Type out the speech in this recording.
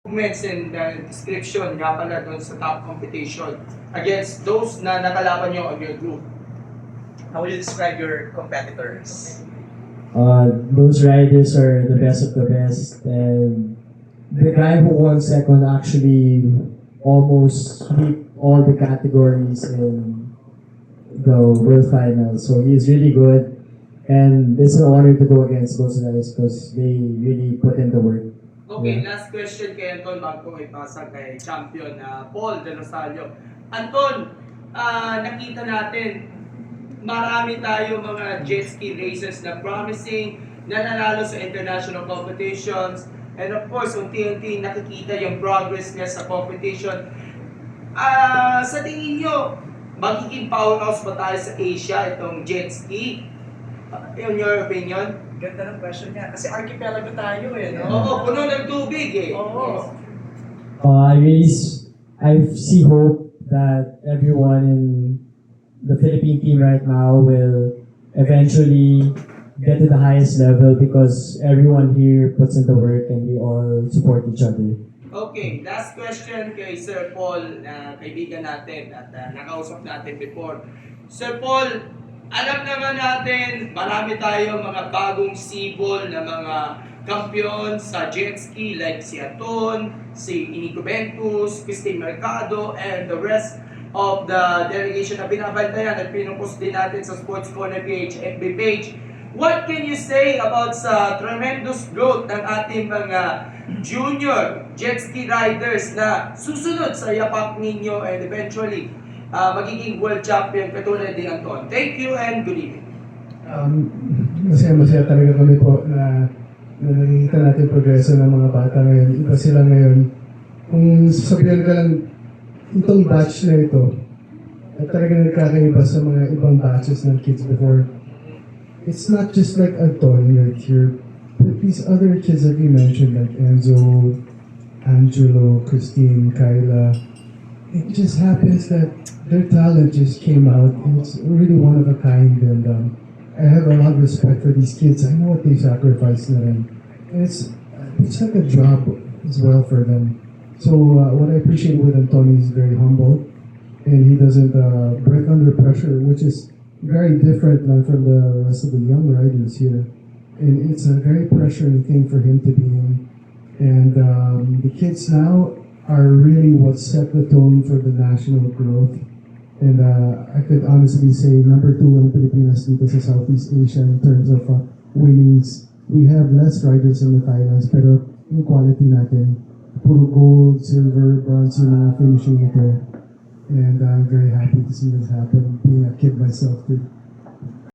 Comments and description nga pala doon sa top competition against those na nakalaban nyo on your group. How will you describe your competitors? Those riders are the best of the best, and the guy who won second actually almost sweep all the categories in the World Finals. So he's really good, and it's an honor to go against those guys because they really put in the work. Okay, last question kay Anton bago ko ipasa kay champion Paul De Rosario. Anton, nakita natin marami tayo mga jet ski races na promising, na nanalo sa international competitions, and of course, unti-unti nakikita yung progress niya sa competition. Sa tingin nyo, magiging powerhouse ba tayo sa Asia itong jet ski? In your opinion? Ganda ng question niya. Kasi archipelago tayo eh, no? Oo, puno ng tubig eh. Oo. I see hope that everyone in the Philippine team right now will eventually get to the highest level because everyone here puts in the work and we all support each other. Okay, last question kay Sir Paul, na kaibigan natin at nakausap natin before. Sir Paul, alam naman natin, marami tayo mga bagong sibol na mga kampiyon sa jet ski like si Anton, si Inigo Ventus, Christine Mercado, and the rest of the delegation na binabantayan at pinupost din natin sa Sports Corner page, FB page. What can you say about sa tremendous growth ng ating mga junior jet ski riders na susunod sa yapak ninyo and eventually magiging world champion katulad ni Anton? Thank you and good evening. Masaya talaga kami po na nakikita natin progreso ng mga bata ngayon. Iba sila ngayon. Kung sasabihin ka lang, itong batch na ito, at talaga nagkakaiba sa mga ibang batches ng kids before. It's not just like Anton right here, but these other kids that we mentioned, like Enzo, Angelo, Christine, Kyla, it just happens that their talent just came out, and it's really one of a kind, and I have a lot of respect for these kids. I know what they sacrificed na rin. And it's like a job as well for them. So what I appreciate with Anton is very humble, and he doesn't break under pressure, which is very different than from the rest of the young riders here. And it's a very pressuring thing for him to be in. And the kids now are really what set the tone for the national growth. And I could honestly say number 2 ng Pilipinas dito sa Southeast Asia in terms of winnings. We have less riders in the finals, pero yung quality natin, puro gold, silver, bronze yung mga finishing ito. And I'm very happy to see this happen, being a kid myself too.